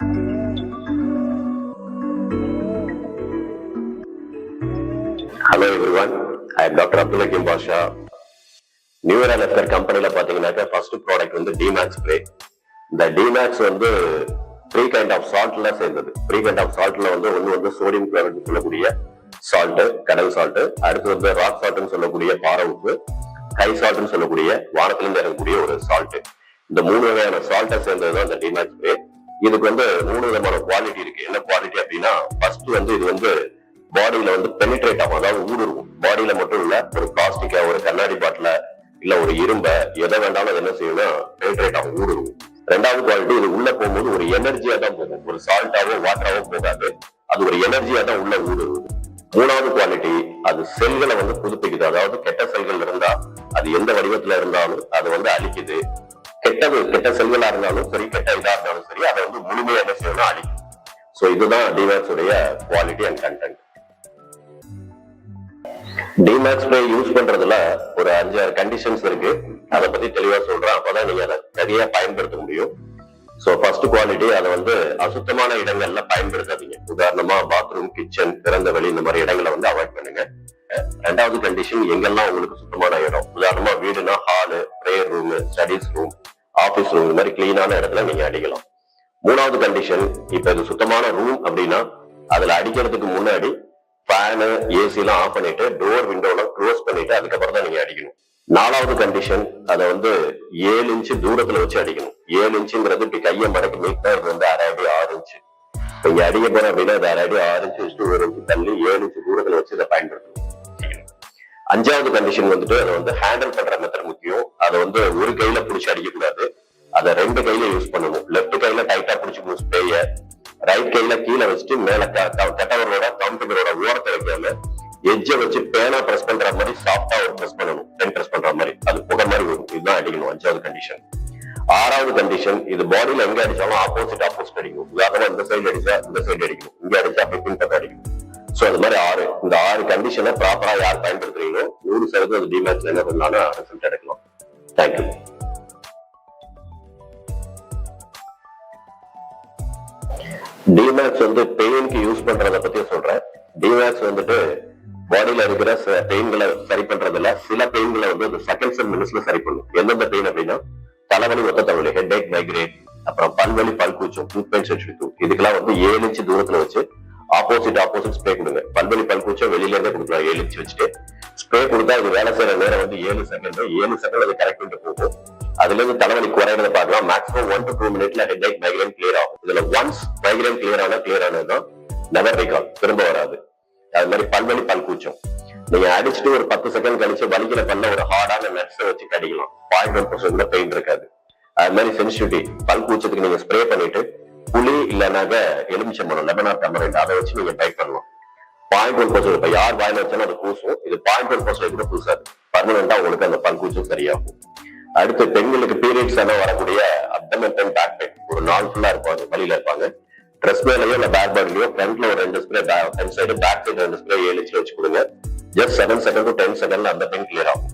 Hello everyone, I am Dr. Abdul Hakim Basha. Newer Lefter கம்பெனில பாத்தீங்கன்னாக்க first product வந்து D-Max spray. இந்த D-Max வந்து த்ரீ கைண்ட் ஆஃப் சால்ட்ல சேர்ந்தது. த்ரீ கைண்ட் ஆஃப் சால்ட்ல வந்து ஒன்னு வந்து சோடியம் குளோரைடு சொல்லக்கூடிய சால்ட், கடல் சால்ட், அடுத்து வந்து ராக் சால்ட்னு சொல்லக்கூடிய பாறை உப்பு, ஹை சால்ட்னு சொல்லக்கூடிய வானத்திலிருந்து இறங்கக்கூடிய ஒரு சால்ட். இந்த மூணு வகையான சால்ட்டை சேர்ந்ததுதான் இந்த டிமேக்ஸ் ஸ்ப்ரே. இதுக்கு வந்து மூணு விதமான குவாலிட்டி இருக்கு. என்ன குவாலிட்டி அப்படின்னா, ஃபர்ஸ்ட் வந்து இது வந்து பாடியில வந்து பெனிட்ரேட் ஆகும், அதாவது ஊடுருவும். பாடியில மட்டும் இல்ல, ஒரு பிளாஸ்டிக்கா, ஒரு கண்ணாடி பாட்டில, இல்ல ஒரு இரும்ப, எதை வேண்டாலும் அது என்ன செய்யும்னா பெனிட்ரேட் ஆகும், ஊடுருவும். ரெண்டாவது குவாலிட்டி, இது உள்ள போகும்போது ஒரு எனர்ஜியா தான் போகும், ஒரு சால்ட்டாவோ வாட்டராவோ போகாது, அது ஒரு எனர்ஜியா தான் உள்ள ஊடுருவும். மூணாவது குவாலிட்டி, அது செல்களை வந்து புதுப்பிக்குது. அதாவது கெட்ட செல்கள் இருந்தா அது எந்த வடிவத்துல இருந்தாலும் அது வந்து அழிக்குது. கெட்ட செல்களா இருந்தாலும் சரி, கெட்ட இதா இருந்தாலும் சரி, அதை வந்து முழுமையா என்ன செய்யணும்னா அழிக்கும். சோ இதுதான் டிமேக்ஸ் உடைய quality and content. D-Max spray use பண்றதுல ஒரு 5-6 கண்டிஷன்ஸ் இருக்கு. அதை பத்தி தெளிவா சொல்றேன், அப்பதான் நீங்க அதை சரியா பயன்படுத்த முடியும். சோ ஃபர்ஸ்ட் குவாலிட்டி, அதை வந்து அசுத்தமான இடங்கள்ல பயன்படுத்தாதீங்க. உதாரணமா பாத்ரூம், கிச்சன், திறந்த வெளி, இந்த மாதிரி இடங்களை வந்து அவாய்ட் பண்ணுங்க. ரெண்டாவது கண்டிஷன், எங்கெல்லாம் உங்களுக்கு சுத்தமான இடம், உதாரணமா வீடுனா hall, prayer room, studies room, office room, இந்த மாதிரி கிளீனான இடத்துல நீங்க அடிக்கலாம். மூணாவது கண்டிஷன், இப்ப இது சுத்தமான ரூம் அப்படின்னா அதுல அடிக்கிறதுக்கு முன்னாடி ஃபேனு, ஏசி எல்லாம் ஆஃப் பண்ணிட்டு டோர் விண்டோலாம் க்ளோஸ் பண்ணிட்டு அதுக்கப்புறம் தான் நீங்க அடிக்கணும். நாலாவது கண்டிஷன், அதை வந்து 7 இன்ச்சு தூரத்துல வச்சு அடிக்கணும். 7 இன்ச்சுங்கிறது இப்படி கையை மடக்கி நீட்டா இது வந்து 1/2 அடி 6 இன்ச்சு. இங்க அடிக்க போறோம் அப்படின்னா அது 1/2 அடி 6 இன்ச்சு வச்சுட்டு 1 இன்ச்சு தள்ளி 7 இன்ச்சு தூரத்துல வச்சு இதை பயன்படுத்தணும். அஞ்சாவது கண்டிஷன் வந்துட்டு, அதை வந்து ஹேண்டில் பண்ற மெத்தட் முக்கியம். அதை வந்து ஒரு கையில பிடிச்சி அடிக்க கூடாது, அதை 2 கையில யூஸ் பண்ணணும். லெப்ட் கையில டைட்டா பிடிச்சிக்கணும் ஸ்ப்ரேய, ரைட் கையில கீழே வச்சுட்டு மேல கட்டவரோட கவுண்டரோட ஓரத்தை வைக்காம எஜ்ஜை வச்சு பேனா பிரஸ் பண்ற மாதிரி சாஃப்டா ஒரு பிரஸ் பண்ணணும், பென் பிரஸ் பண்ற மாதிரி, அது புகை மாதிரி வரும். இதுதான் அடிக்கணும். அஞ்சாவது கண்டிஷன். ஆறாவது கண்டிஷன், இது பாடியில எங்க அடிச்சாலும் ஆப்போசிட் அடிக்கணும். உதாரணமா இந்த சைடு அடிச்சா இந்த சைடு அடிக்கணும், இங்க அடிச்சா பின் பக்கம் அடிக்கணும். சோ அது மாதிரி இந்த 6 கண்டிஷனை ப்ராப்பரா யார் பயன்படுத்துறீங்களோ 100% அது டிமேக்ஸ்ல என்ன பண்ணலாம்னா ரிசல்ட் எடுக்கலாம். தேங்க்யூ. டிமேக்ஸ் வந்து பெயினுக்கு யூஸ் பண்றத பத்தி சொல்றேன். டிமேக்ஸ் வந்துட்டு பாடியில இருக்கிற பெயின்களை சரி பண்றதுல சில பெயின்களை வந்து செகண்ட்ஸ் அண்ட் மினிட்ஸ்ல சரி பண்ணும். எந்தெந்த பெயின் அப்படின்னா, தலைவலி, ஒத்த தலைவலி, ஹெட் ஏக், மைக்ரேன், அப்புறம் பல்வலி, பல்கூச்சம், டூத் பெயின், சென்சிட்டிவ், இதுக்கெல்லாம் வந்து 7 இன்ச்சு தூரத்துல வச்சு ஆப்போசிட் ஸ்ப்ரே கொடுங்க. பல்வலி, பல்கூச்சம் வெளியில இருந்தே கொடுக்கலாம். 7 இன்ச்சு வச்சுட்டு ஸ்ப்ரே கொடுத்தா அது வேலை செய்யற நேரம் வந்து 7 செகண்ட் அது கரெக்ட் பண்ணிட்டு போகும். அதுல இருந்து தலைவலி குறையறத பார்க்கலாம். மேக்ஸிமம் 1 to 2 மினிட்ல ஹெட் ஏக், மைக்ரேன் கிளியர் ஆகும். இதுல ஒன்ஸ் மைக்ரேன் கிளியர் ஆனதுதான் நெவர் ரிகால், திரும்ப வராது. அது மாதிரி பல்வலி, பல்கூச்சம், நீங்க அடிச்சுட்டு ஒரு 10 செகண்ட் கழிச்சு வலிக்கிற பல்ல ஒரு ஹார்டான நட்ஸை வச்சு கடிக்கலாம். 0.1% கூட பெயின் இருக்காது. அது மாதிரி சென்சிட்டிவிட்டி, பல்கூச்சத்துக்கு நீங்க ஸ்ப்ரே பண்ணிட்டு புளி இல்லைனாக்க எலுமிச்சம்பழம், லெமனார் டமரண்ட், அதை வச்சு நீங்க டைப் பண்ணலாம். 0.1%. இப்ப யார் வாயில வச்சாலும் அது பூசும். இது 0.1% கூட பூசாது. பர்மனண்டா உங்களுக்கு அந்த பல்கூச்சம் சரியாகும். அடுத்து பெண்களுக்கு பீரியட்ஸ் எல்லாம் வரக்கூடிய அப்டமன் பெயின், பேக் பெயின், ஒரு நாள் ஃபுல்லா இருப்பாங்க, வழியில இருப்பாங்க. ட்ரெஸ் மேலயோ இல்ல பேக் பேக்லயோ ஃப்ரண்ட்ல ஒரு 2 spray, front side back side 2 spray 7 இன்ச்ல வச்சு கொடுங்க. ஜஸ்ட் 7 செகண்ட் to 10 செகண்ட்ல அந்த பெயின் கிளியர் ஆகும்.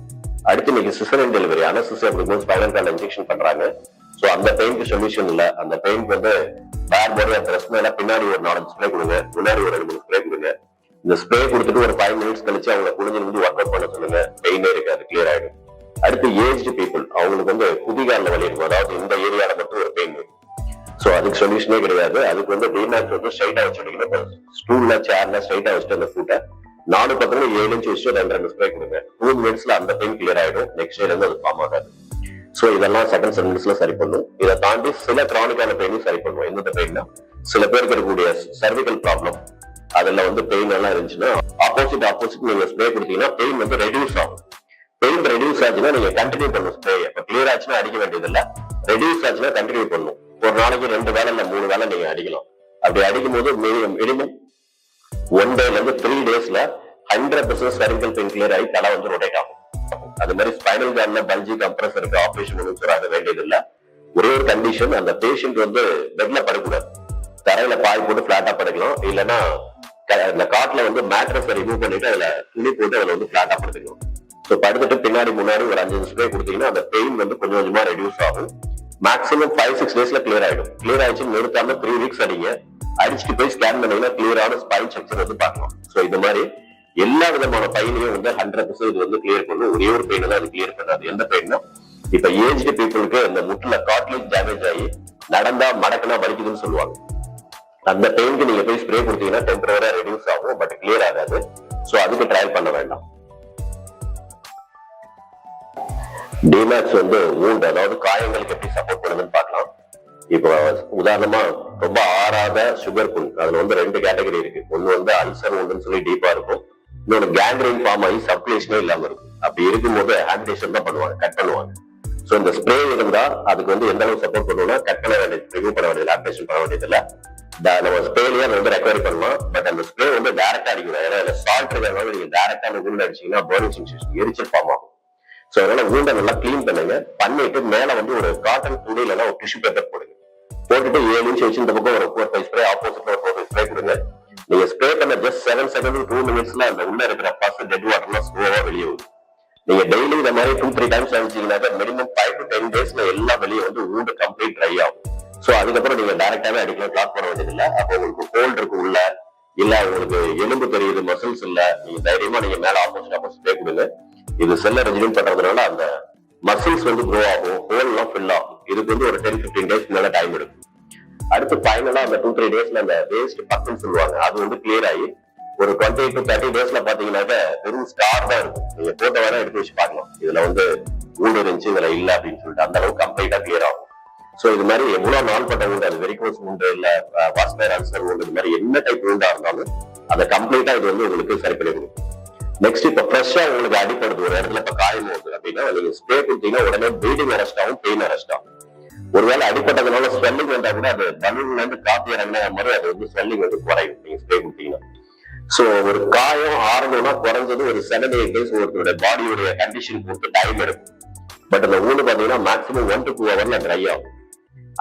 அடுத்து இன்னைக்கு சிசரியன் டெலிவரி, அனஸ்தீசியா கொடுக்கும்போது ஸ்பைனல் கார்ட்ல இன்ஜெக்ஷன் பண்றாங்க. சோ அந்த பெயினுக்கு சொல்யூஷன் இல்ல. அந்த பெயினுக்கு வந்து பேக் பாடி ட்ரெஸ் மேல பின்னாடி ஒரு 4 ஸ்ப்ரே கொடுங்க, முன்னாடி ஒரு 2-3 ஸ்ப்ரே கொடுங்க. இந்த ஸ்ப்ரே கொடுத்துட்டு ஒரு 5 மினிட்ஸ் கழிச்சு அவங்க குளிஞ்சு வந்து ஒர்க் அவுட் பண்ண சொல்லுங்க. பெயினே இருக்காது, கிளியர் ஆயிடும். அடுத்து ஏஜ்டு பீப்புள், அவங்களுக்கு வந்து குதிகால வலி இருக்கும், அதாவது இந்த ஏரியால மட்டும் ஒரு பெயின் இருக்கும். சோ அதுக்கு சொல்யூஷனே கிடையாது. அதுக்கு வந்து டிமேக்ஸ் வந்து ஸ்ட்ரைட்டா வச்சு அடிக்கணும். ஸ்டூல்ல, சேர்ல ஸ்ட்ரைட்டா வச்சுட்டு அந்த ஃபுட்டை 4 பக்கத்துல 7 இன்ச் வச்சு 2 ஸ்ப்ரே கொடுங்க. 2 மினிட்ஸ்ல அந்த பெயின் கிளியர் ஆயிடும். நெக்ஸ்ட் டேல இருந்து அது ஃபார்ம் ஆகாது. சோ இதெல்லாம் செகண்ட் மினிட்ஸ்ல சரி பண்ணும். இதை தாண்டி சில கிரானிக்கான பெயினும் சரி பண்ணும். எந்த பெயின்னா, சில பேருக்கு இருக்கக்கூடிய சர்விக்கல் ப்ராப்ளம், அதுல வந்து பெயின் எல்லாம் இருந்துச்சுன்னா ஆப்போசிட் நீங்க ஸ்ப்ரே கொடுத்தீங்கன்னா பெயின் வந்து ரெடியூஸ் ஆகும். பெயின் ரெடியூஸ் ஆச்சுன்னா நீங்க கண்டினியூ பண்ணணும் ஸ்ப்ரே. இப்ப கிளியர் ஆச்சுன்னா அடிக்க வேண்டியது இல்ல, ரெடியூஸ் ஆச்சுன்னா கண்டினியூ பண்ணணும். ஒரு நாளைக்கு 2 வேலை இல்ல 3 வேலை நீங்க அடிக்கலாம். அப்படி அடிக்கும் போது மினிமம் 1 டேல இருந்து 3 டேஸ்ல 100% சர்விக்கல் பெயின் கிளியர் ஆகி தலை வந்து ரொட்டேட் ஆகும். அது மாதிரி ஸ்பைனல் கார்ட்ல பல்ஜி கம்ப்ரஸ் இருக்கு, ஆபரேஷன் ஆக வேண்டியது இல்ல. ஒரே ஒரு கண்டிஷன், அந்த பேஷண்ட் வந்து பெட்ல படக்கூடாது, தரையில பாய் போட்டு பிளாட்டா படுக்கலாம். இல்லைன்னா இந்த காட்ல வந்து மேட்ரஸ் ரிமூவ் பண்ணிட்டு அதுல துணி போட்டு அதுல வந்து பிளாட்டா படுத்துக்கலாம். சோ படுத்துட்டு பின்னாடி முன்னாடி ஒரு 5 ஸ்ப்ரே கொடுத்தீங்கன்னா அந்த பெயின் வந்து கொஞ்சம் கொஞ்சமா ரெடியூஸ் ஆகும். மேக்ஸிமம் 5-6 டேஸ்ல கிளியர் ஆயிடும். கிளியர் ஆயிடுச்சு நிறுத்தாம 3 வீக்ஸ் அடிங்க. அடிச்சுட்டு போய் ஸ்கேன் பண்ணீங்கன்னா கிளியரான ஸ்பைன் ஸ்ட்ரக்சர் வந்து பார்க்கலாம். சோ இந்த மாதிரி எல்லா விதமான பெயினையும் வந்து 100% இது வந்து கிளியர் பண்ணும். ஒரே ஒரு பெயின் தான் அது கிளியர் பண்ணாது. எந்த பெயின்னா இப்ப ஏஜ்டு பீப்புளுக்கு இந்த முட்டுல கார்ட்லேஜ் டேமேஜ் ஆகி நடந்தா மடக்குனா வலிக்குதுன்னு சொல்லுவாங்க. அந்த பெயினுக்கு நீங்க போய் ஸ்ப்ரே கொடுத்தீங்கன்னா டெம்பரவரா ரெடியூஸ் ஆகும், பட் கிளியர் ஆகாது. சோ அதுக்கு ட்ரையல் பண்ண வேண்டாம். டிமேக்ஸ் வந்து வூண்ட், அதாவது காயங்களுக்கு எப்படி சப்போர்ட் பண்ணுதுன்னு பார்க்கலாம். இப்போ உதாரணமா ரொம்ப ஆறாத சுகர் புண், அதுல வந்து 2 கேட்டகரி இருக்கு. ஒண்ணு வந்து அல்சர் வூண்டுன்னு சொல்லி டீப்பா இருக்கும், இன்னொரு கேங்க்ரைன் ஃபார்ம் ஆகி சர்க்குலேஷனே இல்லாம இருக்கும். அப்படி இருக்கும்போது ஆம்பிடேஷன் தான் பண்ணுவாங்க, கட் பண்ணுவாங்க. சோ இந்த ஸ்ப்ரே இருந்தா அதுக்கு வந்து எந்த அளவுக்கு சப்போர்ட் பண்ணுவோம்னா கட் பண்ண வேண்டியது, ரிமூவ் பண்ண வேண்டியது, ஆம்பிடேஷன் பண்ண வேண்டியது இல்ல. நம்ம ஸ்ப்ரேலயே வந்து ரெக்கவரி பண்ணலாம். பட் அந்த ஸ்ப்ரே வந்து டைரக்டா அடிக்கணும். ஏன்னா அதுல சால்ட் இருக்கிறதுனால நீங்க டைரக்டா அந்த வூண்ட் அடிச்சீங்கன்னா பர்னிங் சென்சேஷன், எரிச்சல் ஃபார்ம் ஆகும். சோ அதனால வூண்டை நல்லா கிளீன் பண்ணுங்க. பண்ணிட்டு மேல வந்து ஒரு காட்டன் துணி இல்லைன்னா ஒரு டிஷ்யூ பேப்பர் போடுங்க. போட்டுட்டு 7 இன்ச் வச்சு இந்த பக்கம் ஒரு 4-5 ஸ்ப்ரே, ஆப்போசிட்ல ஒரு 4-5 ஸ்ப்ரே கொடுங்க. நீங்க ஸ்ப்ரே பண்ண ஜஸ்ட் 7 செகண்ட் 2 மினிட்ஸ்ல அந்த உள்ள இருக்கிற பஸ் டெட் வாட்டர்லாம் ஸ்லோவா வெளியே வரும். நீங்க டெய்லி இந்த மாதிரி 2-3 டைம்ஸ் அடிச்சீங்கன்னா மினிமம் 5 to 10 டேஸ்ல எல்லாம் வெளியே வந்து வூண்டு கம்ப்ளீட் ட்ரை ஆகும். சோ அதுக்கப்புறம் நீங்க டைரக்டாவே அடிக்கலாம், கிளாக் பண்ண வேண்டியது இல்ல. அப்போ உங்களுக்கு கோல்ட் இருக்கு உள்ள, இல்ல உங்களுக்கு எலும்பு தெரியுது, மசில்ஸ் இல்ல, நீங்க தைரியமா நீங்க மேல ஆப்போசிட் ஸ்ப்ரே கொடுங்க. இது செல்ல ரெஜிமெண்ட் பண்றதுனால அந்த மசில்ஸ் வந்து க்ரோ ஆகும், ஹோல் எல்லாம் ஃபில் ஆகும். இதுக்கு வந்து ஒரு 10-15 டேஸ் மேல டைம் எடுக்கும். அடுத்து ஃபைனலா அந்த 2-3 டேஸ்ல அந்த வேஸ்ட் பக்குன்னு சொல்லுவாங்க, அது வந்து கிளியர் ஆகி ஒரு 20 to 30 டேஸ்ல பாத்தீங்கன்னாக்க வெறும் ஸ்டார் தான் இருக்கும். நீங்க போட்டோ வேற எடுத்து வச்சு பார்க்கலாம், இதுல வந்து வூண்டு இருந்துச்சு இதுல இல்ல அப்படின்னு சொல்லிட்டு அந்த அளவுக்கு கம்ப்ளீட்டா கிளியர் ஆகும். சோ இது மாதிரி எவ்வளவு நாள் பட்ட வூண்டு, அது வெரிகோஸ் வூண்டு இல்ல வாஸ்குலர் அல்சர் வூண்டு, இது மாதிரி என்ன டைப் வூண்டா இருந்தாலும் அதை கம்ப்ளீட்டா இது வந்து உங்களுக்கு சரி பண்ணி கொடுக்கும். நெக்ஸ்ட் இப்ப ஃப்ரெஷ்ஷா உங்களுக்கு அடிப்படுது ஒரு இடத்துல, இப்ப காயம் வருது அப்படின்னா நீங்க ஸ்ப்ரே கொடுத்தீங்கன்னா உடனே ப்ளீடிங் அரெஸ்ட் ஆகும், பெயின் அரெஸ்ட் ஆகும். ஒருவேளை அடிப்பட்டதுனால ஸ்வெல்லிங் வந்தா கூட அது பலூன்ல இருந்து காப்பி இறங்கின மாதிரி அது வந்து ஸ்வெல்லிங் வந்து குறையும் நீங்க ஸ்ப்ரே கொடுத்தீங்கன்னா. சோ ஒரு காயம் ஆரணும்னா குறைஞ்சது ஒரு 7-8 டேஸ் ஒருத்தருடைய பாடியோட கண்டிஷன் பொறுத்து டைம் எடுக்கும். பட் அந்த ஊடு பாத்தீங்கன்னா மேக்ஸிமம் 1 to 2 ஹவர்ல ட்ரை ஆகும்.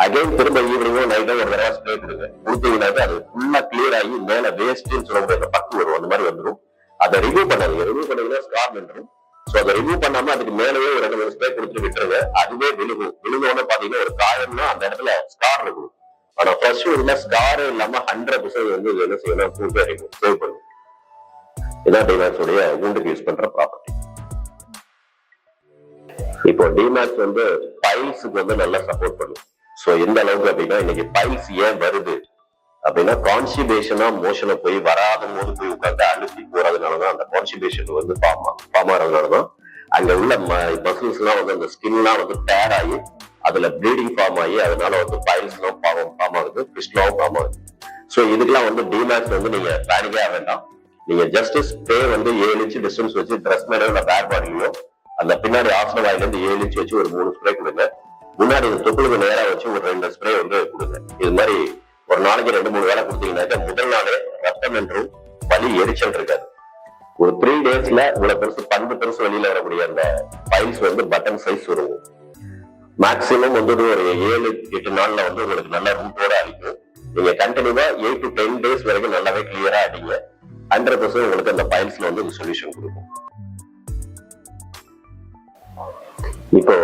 அகைன் திரும்ப ஈவினிங்கோ நைட்டோ ஒரு தடவை ஸ்ப்ரே கொடுத்தீங்கன்னா அது ஃபுல்லா கிளியர் ஆகி மேல வேஸ்ட்னு சொல்லக்கூடிய பக்கு வரும், அந்த மாதிரி வந்துடும். அதை ரிமூவ் பண்ணாதீங்க. ரிமூவ் பண்ணீங்கன்னா ஸ்கார் நின்றும். சோ அதை ரிமூவ் பண்ணாம அதுக்கு மேலேயே ஒரு 2 ஸ்ப்ரே கொடுத்துட்டு விட்டுருங்க. அதுவே விழுகும். விழுந்தோட பாத்தீங்கன்னா ஒரு காயம்னா அந்த இடத்துல ஸ்கார் இருக்கும். ஆனா ஃப்ரெஷ் இல்ல ஸ்காரே இல்லாம 100% வந்து என்ன செய்யணும், சேவ் பண்ணும். இதான் டிமேக்ஸ் உடைய வூண்டுக்கு யூஸ் பண்ற ப்ராப்பர்ட்டி. இப்போ டிமேக்ஸ் வந்து பைல்ஸுக்கு வந்து நல்லா சப்போர்ட் பண்ணும். சோ எந்த அளவுக்கு அப்படின்னா இன்னைக்கு பைல்ஸ் ஏன் வருது அப்படின்னா கான்ஸ்டிபேஷனா மோஷனை போய் வராத போது போய் உட்காந்து அழுத்தி போறதுனாலதான் அந்த கான்ஸ்டிபேஷன் வந்து ஃபார்ம் ஆறதுனாலதான் அங்க உள்ள மசில்ஸ் எல்லாம் வந்து அந்த ஸ்கின் எல்லாம் வந்து டேர் ஆகி அதுல ப்ளீடிங் ஃபார்ம் ஆகி அதனால வந்து பைல்ஸ் எல்லாம் ஃபார்ம் ஆகுது, பிஸ்ட்லாவும் ஃபார்ம் ஆகுது. சோ இதுக்கெல்லாம் வந்து டிமேக்ஸ் வந்து நீங்க பேனிக்கே வேண்டாம். நீங்க ஜஸ்ட் ஸ்ப்ரே வந்து 7 இன்ச் டிஸ்டன்ஸ் வச்சு ட்ரெஸ் மேல உள்ள பேக் பாடிலையோ அந்த பின்னாடி ஆசன வாயில இருந்து 7 இன்ச் வச்சு ஒரு 3 ஸ்ப்ரே கொடுங்க. முன்னாடி தொப்புளுக்கு நேரா வச்சு ஒரு 2 ஸ்ப்ரே வந்து கொடுங்க. இது மாதிரி ஒரு நாளைக்கு 2-3 வேலை கொடுத்தீங்கன்னாக்க முதல் நாளே ரத்தம் என்றும் வலி எரிச்சல் இருக்காது. ஒரு 3 டேஸ்ல இவ்வளவு பெருசு 12 பெருசு வெளியில வரக்கூடிய அந்த பைல்ஸ் வந்து பட்டன் சைஸ் வரும். மேக்சிமம் வந்து ஒரு 7-8 நாள்ல வந்து உங்களுக்கு நல்ல ரூட்டோட அடிக்கும். நீங்க கண்டினியூவா 8 to 10 டேஸ் வரைக்கும் நல்லாவே கிளியரா அடிங்க. 100% உங்களுக்கு அந்த பைல்ஸ்ல வந்து ஒரு சொல்யூஷன் கொடுக்கும். இப்போ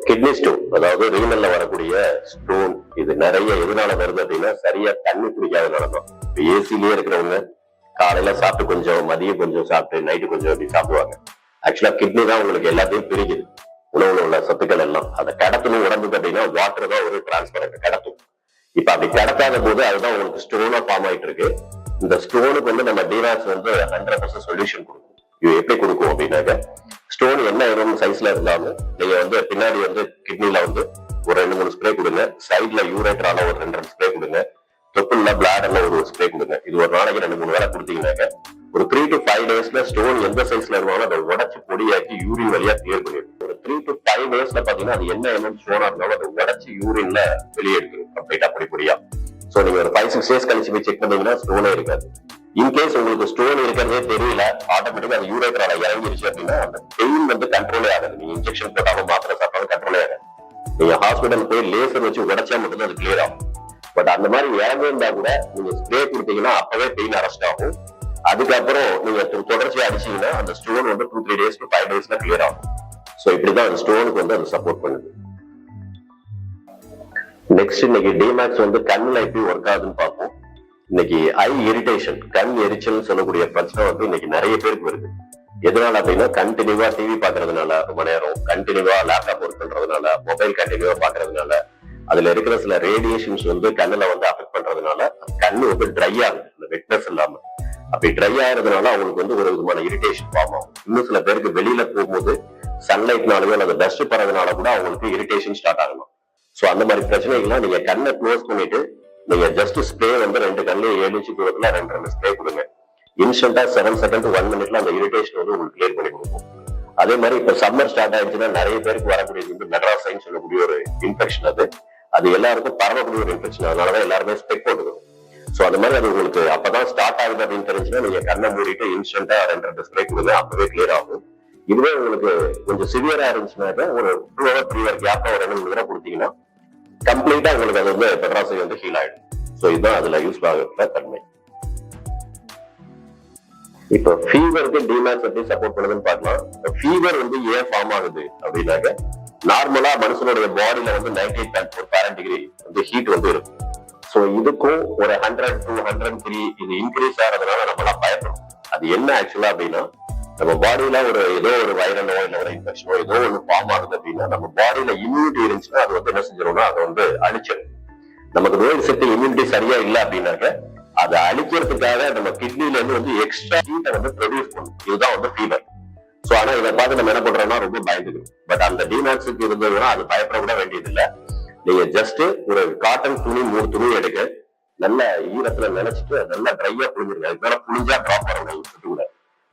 கிட்னி ஸ்டோன், அதாவது ரீனல்ல வரக்கூடிய ஸ்டோன், இது நிறைய எதனால வருது அப்படின்னா சரியா தண்ணி குடிக்காதனாலதான். இப்ப ஏசிலேயே இருக்கிறவங்க காலையில சாப்பிட்டு கொஞ்சம், மதியம் கொஞ்சம் சாப்பிட்டு, நைட்டு கொஞ்சம் அப்படி சாப்பிடுவாங்க. ஆக்சுவலா கிட்னி தான் உங்களுக்கு எல்லாத்தையும் பிரிக்குது, உணவுல உள்ள சத்துக்கள் எல்லாம். அதை கடத்தணும் உடம்புக்கு அப்படின்னா வாட்டர் தான் ஒரு டிரான்ஸ்பரண்ட் கடத்தும். இப்ப அப்படி கடத்தாத போது அதுதான் உங்களுக்கு ஸ்டோனா ஃபார்ம் ஆயிட்டு இருக்கு. இந்த ஸ்டோனுக்கு வந்து நம்ம டிமேக்ஸ் வந்து 100% சொல்யூஷன் கொடுக்கும். இது எப்படி கொடுக்கும் அப்படின்னாக்க ஸ்டோன் என்ன எதுவும் சைஸ்ல இருந்தாலும் நீங்க வந்து பின்னாடி வந்து கிட்னில வந்து ஒரு 2-3 ஸ்ப்ரே கொடுங்க. சைட்ல யூரேட்டரால ஒரு 2 ஸ்ப்ரே கொடுங்க. தொப்புள்ள பிளாடர்ல ஒரு ஸ்ப்ரே கொடுங்க. இது ஒரு நாளைக்கு 2-3 வேலை கொடுத்தீங்கன்னாக்க ஒரு 3 to 5 டேஸ்ல ஸ்டோன் எந்த சைஸ்ல இருந்தாலும் அதை உடச்சு பொடியாக்கி யூரின் வழியா கிளியர் பண்ணிடும். ஒரு 3 to 5 டேஸ்ல பாத்தீங்கன்னா அது என்ன ஸ்டோனா இருந்தாலும் அதை உடச்சு யூரின்ல வெளியே எடுக்கணும் கம்ப்ளீட்டா பொடியா. சோ நீங்க ஒரு 5-6 டேஸ் கழிச்சு போய் செக் பண்ணீங்கன்னா ஸ்டோனே இருக்காது. இன்கேஸ் உங்களுக்கு ஸ்டோன் இருக்கிறதே தெரியல, ஆட்டோமேட்டிக்கா அது யூரேட்டரால இறங்கிருச்சு அப்படின்னா அந்த பெயின் வந்து கண்ட்ரோலே ஆகாது. நீங்க இன்ஜெக்ஷன் போட்டாலும் மாத்திரை சாப்பிட்டாலும் கண்ட்ரோலே ஆகாது. நீங்க ஹாஸ்பிட்டல் போய் லேசர் வச்சு உடைச்சா மட்டும்தான் அது கிளியர் ஆகும். பட் அந்த மாதிரி இறங்கிருந்தா கூட நீங்க ஸ்ப்ரே கொடுத்தீங்கன்னா அப்பவே பெயின் அரெஸ்ட் ஆகும். அதுக்கப்புறம் நீங்க தொடர்ச்சியா அடிச்சீங்கன்னா அந்த ஸ்டோன் வந்து 2-3 days to 5 daysல கிளியர் ஆகும். சோ இப்படிதான் அந்த ஸ்டோனுக்கு வந்து அது சப்போர்ட் பண்ணுது. நெக்ஸ்ட் இன்னைக்கு டிமேக்ஸ் வந்து கண்ணுல எப்படி ஒர்க் ஆகுதுன்னு பார்ப்போம். இன்னைக்கு ஐ இரிட்டேஷன், கண் எரிச்சல் சொல்லக்கூடிய பிரச்சனை வந்து இன்னைக்கு நிறைய பேருக்கு வருது. எதனால அப்படின்னா கண்டினியூவா டிவி பாக்குறதுனால ரொம்ப நேரம், கண்டினியூவா லேப்டாப் ஒர்க் பண்றதுனால, மொபைல் கண்டினியூவா பாக்குறதுனால, அதுல இருக்கிற சில ரேடியேஷன்ஸ் வந்து கண்ணுல வந்து அஃபெக்ட் பண்றதுனால கண்ணு வந்து ட்ரை ஆகுது, இந்த வெட்னஸ் இல்லாம. அப்படி ட்ரை ஆகிறதுனால அவங்களுக்கு வந்து ஒரு விதமான இரிட்டேஷன் ஃபார்ம் ஆகும். இன்னும் சில பேருக்கு வெளியில போகும்போது சன்லைட்னாலயோ அல்லது டஸ்ட் பறதுனால கூட அவங்களுக்கு இரிட்டேஷன் ஸ்டார்ட் ஆகலாம். சோ அந்த மாதிரி பிரச்சனைகள்லாம் நீங்க கண்ணை க்ளோஸ் பண்ணிட்டு நீங்க ஜஸ்ட் ஸ்ப்ரே வந்து 2 கண்ணிலே 7 இன்ச்சு தூரத்துல 2 ஸ்ப்ரே கொடுங்க. இன்ஸ்டன்டா 7 செகண்ட் 1 மினிட்ல அந்த இரிட்டேஷன் வந்து உங்களுக்கு கிளியர் பண்ணி கொடுக்கும். அதே மாதிரி இப்ப சம்மர் ஸ்டார்ட் ஆயிடுச்சுன்னா நிறைய பேருக்கு வரக்கூடியது வந்து மெட்ராசைன்னு சொல்லக்கூடிய ஒரு இன்ஃபெக்ஷன். அது எல்லாருக்கும் பரவக்கூடிய ஒரு இன்ஃபெக்ஷன். அதனாலதான் எல்லாருமே ஸ்பெக் போட்டுக்கணும். சோ அந்த மாதிரி அது உங்களுக்கு அப்பதான் ஸ்டார்ட் ஆகுது அப்படின்னு தெரிஞ்சுன்னா நீங்க கண்ணை மூடிட்டு இன்ஸ்டன்டா 2 ஸ்ப்ரே கொடுங்க, அப்பவே கிளியர் ஆகும். இதுவே உங்களுக்கு கொஞ்சம் சிவியரா இருந்துச்சுன்னா ஒரு 2 hour 3 hour கேப்ல ஒரு 2 மணி நேரம் கொடுத்தீங்கன்னா கம்ப்ளீட்டா உங்களுக்கு அது வந்து மெட்ராசை வந்து ஹீல் ஆயிடும். சோ இதுதான் அதுல யூஸ் ஆகிற தன்மை. இப்போ ஃபீவருக்கு டிமேக்ஸ் எப்படி சப்போர்ட் பண்ணுதுன்னு பார்க்கலாம். ஃபீவர் வந்து ஏன் ஃபார்ம் ஆகுது அப்படின்னாக்க நார்மலா மனுஷனுடைய பாடியில வந்து 98.4 Fahrenheit வந்து ஹீட் வந்து இருக்கும். சோ இதுக்கும் ஒரு 100 to 103 இது இன்க்ரீஸ் ஆகிறதுனால நம்மளாம் பயப்படும். அது என்ன ஆக்சுவலா அப்படின்னா நம்ம பாடியில ஏதோ ஒரு வைரலோ இல்ல ஒரு இன்ஃபெக்ஷனோ ஏதோ ஒன்று ஃபார்ம் ஆகுது அப்படின்னா நம்ம பாடியில இம்யூனிட்டி இருந்துச்சுன்னா அது வந்து என்ன செஞ்சிடும்னா அதை வந்து அழிச்சிடும். நமக்கு நோய் சக்தி இம்யூனிட்டி சரியா இல்லை அப்படின்னாக்க அதை அழிக்கிறதுக்காக நம்ம கிட்னில இருந்து வந்து எக்ஸ்ட்ரா ஹீட்டை வந்து ப்ரொடியூஸ் பண்ணும். இதுதான் வந்து ஃபீவர். சோ ஆனா இதை பார்த்து நம்ம என்ன பண்றோம்னா ரொம்ப பயந்துக்கணும். பட் அந்த டிமேக்ஸுக்கு இருந்ததுன்னா அது பயப்பட கூட வேண்டியது இல்லை. நீங்க ஜஸ்ட் ஒரு காட்டன் துணி 3 துணி எடுக்க நல்ல ஈரத்துல நினைச்சிட்டு நல்லா ட்ரையா புழிஞ்சிருங்க. அதுக்கு மேல புழிஞ்சா ட்ராப் வரணும் கூட.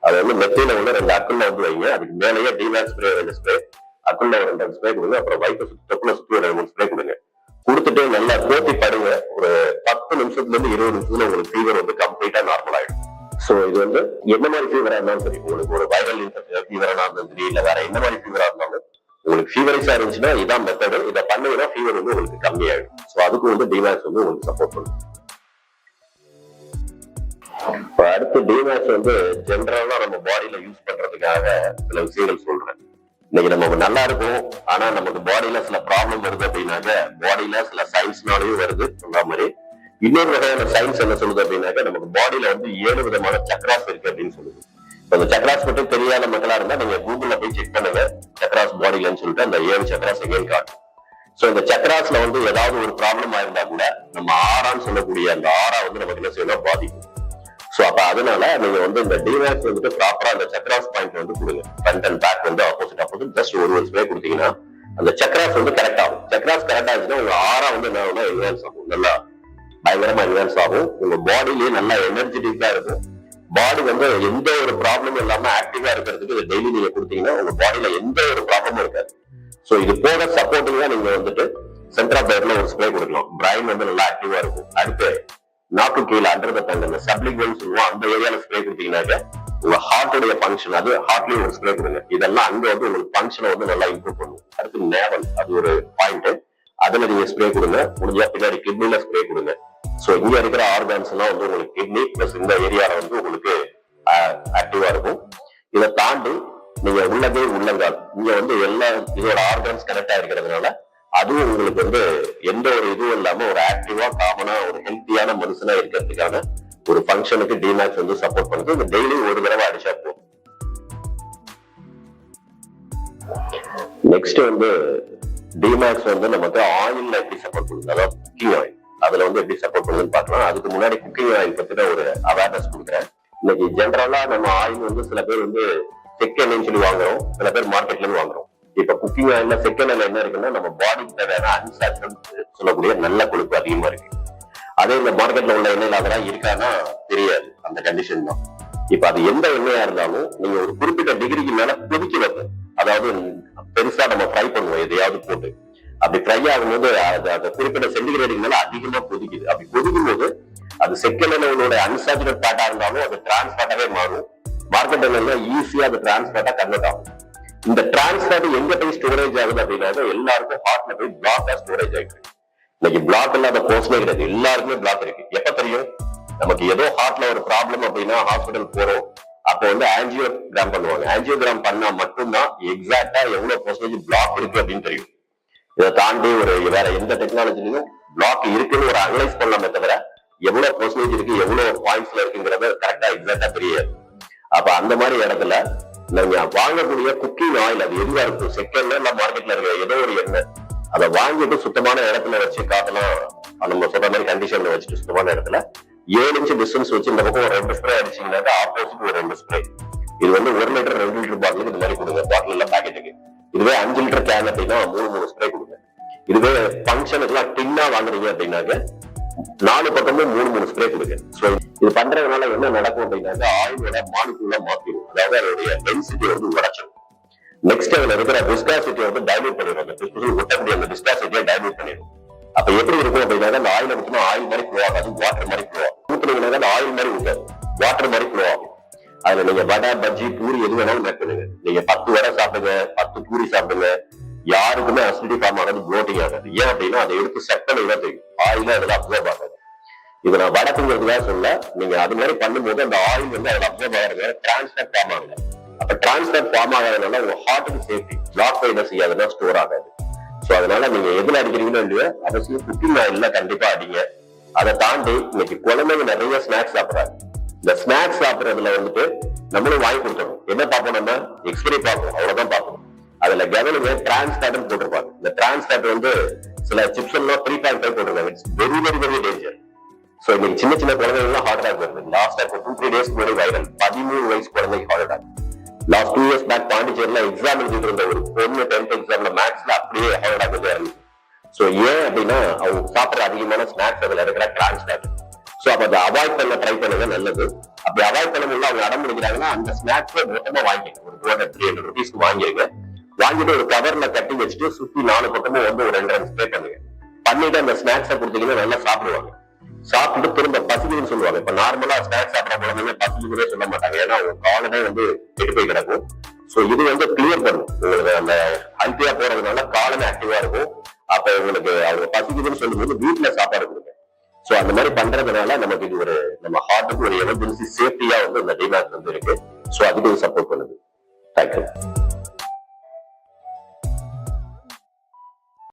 அதை வந்து மெத்தையில உள்ள 2 அக்குள்ள வந்து வைங்க. அதுக்கு மேலேயே டிமேக்ஸ் ஸ்ப்ரே 2 ஸ்ப்ரே, அக்குள்ள 2 ஸ்ப்ரே கொடுங்க. அப்புறம் வயிற்று தொப்புல சுத்தி 2-3 ஸ்ப்ரே கொடுங்க. கொடுத்துட்டு நல்லா போட்டி படுங்க. ஒரு 10 நிமிஷத்துல இருந்து 20 நிமிஷத்துல உங்களுக்கு ஃபீவர் வந்து கம்ப்ளீட்டா நார்மல் ஆயிடும். சோ இது வந்து என்ன மாதிரி ஃபீவரா இருந்தாலும் சரி, உங்களுக்கு ஒரு வைரல் ஃபீவரா இருந்தாலும் சரி, இல்ல வேற என்ன மாதிரி ஃபீவரா இருந்தாலும் உங்களுக்கு ஃபீவரிஸா இருந்துச்சுன்னா இதான் மெத்தடு. இதை பண்ணீங்கன்னா ஃபீவர் வந்து உங்களுக்கு கம்மியாயிடும். சோ அதுக்கு வந்து டிமேக்ஸ் வந்து உங்களுக்கு சப்போர்ட் பண்ணும். அடுத்து டிமேக்ஸ் வந்து ஜென்ரலா நம்ம பாடியில யூஸ் பண்றதுக்காக சில விஷயங்கள் சொல்றேன். இன்னைக்கு நம்ம நல்லா இருக்கும், ஆனா நமக்கு பாடியில சில ப்ராப்ளம் வருது அப்படின்னாக்க பாடியில சில சயின்ஸ்னாலையும் வருது. சொல்ற மாதிரி இன்னொரு வகையான சயின்ஸ் என்ன சொல்லுது அப்படின்னாக்க நமக்கு பாடியில வந்து 7 விதமான சக்ராஸ் இருக்கு அப்படின்னு சொல்லுது. அந்த சக்ராஸ் மட்டும் தெரியாத மக்களா இருந்தா நீங்க கூகுள்ல போய் செக் பண்ணுங்க, சக்ராஸ் பாடியிலன்னு சொல்லிட்டு அந்த 7 சக்ராஸ் எங்கேயும் காட்டும். சோ இந்த சக்ராஸ்ல வந்து ஏதாவது ஒரு ப்ராப்ளம் ஆயிருந்தா கூட நம்ம ஆறான்னு சொல்லக்கூடிய அந்த ஆறா வந்து நமக்கு என்ன செய்யணும், பாதிக்கும். சோ அப்ப அதனால நீங்க வந்து இந்த டிமேக்ஸ் வந்துட்டு ப்ராப்பரா அந்த சக்ராஸ் பாயிண்ட் வந்து கொடுங்க. ஃப்ரண்ட் அண்ட் பேக் வந்து ஆப்போசிட் ஜஸ்ட் ஒரு ஸ்ப்ரே கொடுத்தீங்கன்னா அந்த சக்ராஸ் வந்து கரெக்ட் ஆகும். சக்ராஸ் கரெக்ட் ஆச்சுன்னா உங்க ஆறா வந்து என்ன ஆகும்னா என்ஹான்ஸ் ஆகும், நல்லா பயங்கரமா என்ஹான்ஸ் ஆகும். உங்க பாடியிலேயே நல்லா எனர்ஜெட்டிக்கா இருக்கும். பாடி வந்து எந்த ஒரு ப்ராப்ளமும் இல்லாம ஆக்டிவா இருக்கிறதுக்கு இதை டெய்லி நீங்க கொடுத்தீங்கன்னா உங்க பாடியில எந்த ஒரு ப்ராப்ளமும் இருக்காது. சோ இது போக சப்போர்ட்டிங்கா நீங்க வந்துட்டு சென்ட்ரா பேர்ல ஒரு ஸ்ப்ரே கொடுக்கலாம். பிரைன் வந்து நல்லா ஆக்டிவா இருக்கும். அடுத்து நாக்கு கீழே அண்டர் த டங் அந்த சப்லிக்வல் சொல்லுவோம், அந்த ஏரியால ஸ்ப்ரே கொடுத்தீங்கன்னாக்க உங்க ஹார்ட்டுடைய ஃபங்க்ஷன், அது ஹார்ட்லயும் ஒரு ஸ்ப்ரே கொடுங்க. இதெல்லாம் அங்க வந்து உங்களுக்கு ஃபங்க்ஷனை வந்து நல்லா இம்ப்ரூவ் பண்ணும். அடுத்து நேவல், அது ஒரு பாயிண்ட், அதுல நீங்க ஸ்ப்ரே கொடுங்க. முடிஞ்சா பின்னாடி கிட்னில ஸ்ப்ரே கொடுங்க. சோ இங்க இருக்கிற ஆர்கான்ஸ் எல்லாம் வந்து உங்களுக்கு கிட்னி பிளஸ் இந்த ஏரியால வந்து உங்களுக்கு ஆக்டிவா இருக்கும். இதை தாண்டி நீங்க உள்ளங்கை உள்ளங்கால் இங்க வந்து எல்லா இதோட ஆர்கான்ஸ் கனெக்டா இருக்கிறதுனால அதுவும் உங்களுக்கு வந்து எந்த ஒரு இதுவும் இல்லாம ஒரு ஆக்டிவா காமனா ஒரு ஹெல்த்தியான மனுஷனா இருக்கிறதுக்கான ஒரு ஃபங்க்ஷனுக்கு டிமேக்ஸ் வந்து சப்போர்ட் பண்ணுது. இந்த டெய்லி ஒரு தடவை அடிச்சா போதும். நெக்ஸ்ட் வந்து டிமேக்ஸ் வந்து நமக்கு ஆயில்ல எப்படி சப்போர்ட் பண்ணுது, அதாவது குக்கிங் ஆயில், அதுல வந்து எப்படி சப்போர்ட் பண்ணுதுன்னு பார்க்கலாம். அதுக்கு முன்னாடி குக்கிங் ஆயில் பத்தின ஒரு அவேர்னஸ் கொடுக்குறேன். இன்னைக்கு ஜென்ரலா நம்ம ஆயில் வந்து சில பேர் வந்து செக்கெண்ணெய்னு சொல்லி வாங்குறோம், சில பேர் மார்க்கெட்ல இருந்து வாங்குறோம். இப்ப குக்கிங் ஆயில்ல செக்கெண்ணெய்ல என்ன இருக்குன்னா நம்ம பாடிக்கு தேவையான அன்சாச்சுரேட்டட் சொல்லக்கூடிய நல்ல கொழுப்பு அதிகமா இருக்கு. அதே இந்த மார்க்கெட்ல உள்ள எண்ணெயில அதெல்லாம் இருக்கான்னா தெரியாது, அந்த கண்டிஷன் தான். இப்ப அது எந்த எண்ணெயா இருந்தாலும் நீங்க ஒரு குறிப்பிட்ட டிகிரிக்கு மேல கொதிக்க வைப்போம். அதாவது பெருசா நம்ம ஃப்ரை பண்ணுவோம் எதையாவது போட்டு. அப்படி ஃப்ரை ஆகும்போது அது குறிப்பிட்ட சென்டிகிரேடுக்கு மேல அதிகமா கொதிக்குது. அப்படி கொதிக்கும் போது அது செக்கெண்ணெயோட அன்சாச்சுரேட் ஃபேட்டா இருந்தாலும் அது டிரான்ஸ் ஃபேட்டாவே மாறும். மார்க்கெட் எண்ணெய்ல ஈஸியா அது டிரான்ஸ் ஃபேட்டா கன்வெர்ட் ஆகும். இந்த டிரான்ஸ் ஃபேட் எங்க போய் ஸ்டோரேஜ் ஆகுது அப்படின்னா எல்லாருக்கும் ஹார்ட்ல போய் பிளாக்கா ஸ்டோரேஜ் ஆயிருக்கு. இன்னைக்கு பிளாக் இல்லாத போர்ஷனே கிடையாது, எல்லாருக்குமே பிளாக் இருக்கு. எப்ப தெரியும், நமக்கு ஏதோ ஹார்ட்ல ஒரு ப்ராப்ளம் அப்படின்னா ஹாஸ்பிட்டல் போறோம், அப்ப வந்து ஆஞ்சியோகிராம் பண்ணுவாங்க. ஆஞ்சியோகிராம் பண்ணா மட்டும்தான் எக்ஸாக்டா எவ்வளவு பெர்சன்டேஜ் பிளாக் இருக்கு அப்படின்னு தெரியும். இதை தாண்டி ஒரு வேற எந்த டெக்னாலஜிலையும் பிளாக் இருக்குன்னு ஒரு அனலைஸ் பண்ணலாமே தவிர எவ்வளவு பெர்சன்டேஜ் இருக்கு எவ்வளவு பாயிண்ட்ஸ்ல இருக்குங்கிறத கரெக்டா எக்ஸாக்டா தெரியாது. அப்ப அந்த மாதிரி இடத்துல நீங்க வாங்கக்கூடிய குக்கிங் ஆயில் அது எதுவா இருக்கும், செகண்ட்ல இல்ல மார்க்கெட்ல இருக்கிற ஏதோ ஒரு எண்ணெய் அதை வாங்கிட்டு சுத்தமான இடத்துல வச்சு காட்டலாம். நம்ம சொல்ற மாதிரி கண்டிஷன்ல வச்சுட்டு சுத்தமான இடத்துல 7 இன்ச் டிஸ்டன்ஸ் வச்சு இந்த பக்கம் ஒரு 2 ஸ்ப்ரே அடிச்சீங்கன்னா ஆப்போசிட் ஒரு 2 ஸ்ப்ரே. இது வந்து 1 லிட்டர் 2 லிட்டர் பாட்டிலுக்கு இந்த மாதிரி கொடுங்க, பாட்டில் இல்ல பாக்கெட்டுக்கு. இதுவே 5 லிட்டர் கேன் அப்படின்னா 3 ஸ்ப்ரே கொடுங்க. இதுவே ஃபங்க்ஷனுக்கு எல்லாம் டின்னா வாங்குறீங்க அப்படின்னாக்க 4 பக்கமும் 3 ஸ்ப்ரே கொடுங்க. சோ இது பண்றதுனால என்ன நடக்கும் அப்படின்னாக்க ஆயிலோட மாலிகுலா மாத்திடும், அதாவது அதோடைய டென்சிட்டி வந்து உடைச்சிடும். நெக்ஸ்ட் அதுல இருக்கிற விஸ்காசிட்டி வந்து டைல்யூட் பண்ணிடும், அந்த ஒட்டக்கூடிய அந்த விஸ்காசிட்டியை டைல்யூட் பண்ணிடும். அப்ப எப்படி இருக்கும் அப்படின்னா அந்த ஆயில் ஊற்றினா ஆயில் மாதிரி ஃப்ளோ ஆகாது, வாட்டர் மாதிரி ஃப்ளோ ஆகும். ஊத்துனீங்கன்னா அந்த ஆயில் மாதிரி ஊற்றாது, வாட்டர் மாதிரி ஃப்ளோ ஆகும். அதுல நீங்க வடை பஜ்ஜி பூரி எது வேணாலும் மேக் பண்ணுங்க. நீங்க 10 வடை சாப்பிடுங்க, 10 பூரி சாப்பிடுங்க, யாருக்குமே அசிடிட்டி ஃபார்ம் ஆகாது, ப்ளோட்டிங் ஆகாது. ஏன் அப்படின்னா அதை எடுத்து செட் பண்ணிதான் தெரியும், ஆயில அதுல அப்சர்வ் ஆகாது. இது நான் வடக்குங்கிறதுக்காக சொல்ல, நீங்க அது மாதிரி பண்ணும்போது அந்த ஆயில் வந்து அதுல அப்சர்வ் ஆகிறது டிரான்ஸ்ஃபர் ஃபார்ம் ஆகுது. அப்ப டிரான்ஸ்ஃபர் ஃபார்ம் ஆகாதனால உங்க ஹார்ட்டுக்கு சேஃப்டி, பிளாக் வைட செய்யாதுன்னா ஸ்டோர் ஆகாது. சோ அதனால நீங்க எதுல அடிக்கிறீங்களோ இல்லையோ அவசியம் குக்கிங் ஆயில்ல கண்டிப்பா அடிங்க. அதை தாண்டி இன்னைக்கு குழந்தைங்க நிறைய ஸ்நாக்ஸ் சாப்பிடுறாங்க. இந்த ஸ்நாக்ஸ் சாப்பிடுறதுல வந்துட்டு நம்மளும் வாங்கி கொடுத்துரும். என்ன பார்ப்போம், நம்ம எக்ஸ்பிரி பார்ப்போம், அவ்வளவுதான் பார்ப்போம். அதுல கவனிங்க டிரான்ஸ்ஃபேட் போட்டிருப்பாங்க. இந்த டிரான்ஸ்ஃபேட் வந்து சில சிப்ஸ் எல்லாம் 3.5 போட்டிருக்காங்க. It's very very very danger. So இன்னைக்கு சின்ன சின்ன குழந்தைங்க ஹார்ட் அட்டாக் வருது. லாஸ்ட் 2-3 டேஸ்க்கு முன்னாடி வைரல் 13 வயசு குழந்தைக்கு heart attack. Last 2 years back பாண்டிச்சேரியில எக்ஸாம் எழுதிட்டு இருந்த ஒரு பொண்ணு 10th எக்ஸாம்ல மேக்ஸ்ல அப்படியே ஹார்ட் அட்டாக் வந்து இறந்துச்சு. சோ ஏன் அப்படின்னா அவங்க சாப்பிடுற அதிகமான ஸ்நாக்ஸ் அதுல இருக்கிற டிரான்ஸ்ஃபேட். சோ அப்ப அதை அவாய்ட் பண்ண ட்ரை பண்ணுங்க, நல்லது. அப்படி அவாய்ட் பண்ண முடியல, அவங்க அடம் பிடிக்கிறாங்கன்னா அந்த ஸ்நாக்ஸ் மொத்தமா வாங்கிக்கணும். ஒரு 200-300 ருபீஸ்க்கு வாங்கிருங்க. வாங்கிட்டு ஒரு கவர்ல கட்டி வச்சுட்டு சுத்தி 4 பக்கமும் வந்து ஒரு 2 ஸ்ப்ரே பண்ணுங்க. பண்ணிட்டு அந்த ஸ்நாக்ஸை கொடுத்தீங்கன்னா நல்லா சாப்பிடுவாங்க. சாப்பிட்டு திரும்ப பசிக்குதுன்னு சொல்லுவாங்க. இப்ப நார்மலா ஸ்நாக்ஸ் சாப்பிட குழந்தைங்க பசிக்குதுன்னே சொல்ல மாட்டாங்க, ஏன்னா அவங்க காலமே வந்து கெட்டு போய் கிடக்கும். சோ இது வந்து கிளியர் பண்ணும். உங்களுக்கு அந்த ஹெல்த்தியா போறதுனால காலமே ஆக்டிவா இருக்கும். அப்ப உங்களுக்கு அவங்க பசிக்குதுன்னு சொல்லும்போது வீட்டுல சாப்பாடு கொடுங்க. சோ அந்த மாதிரி பண்றதுனால நமக்கு இது ஒரு நம்ம ஹார்ட்டுக்கு ஒரு எமர்ஜென்சி சேஃப்டியா வந்து இந்த டிமாக்ஸ் வந்து இருக்கு. சோ அதுக்கு சப்போர்ட் பண்ணுது. தேங்க்யூ.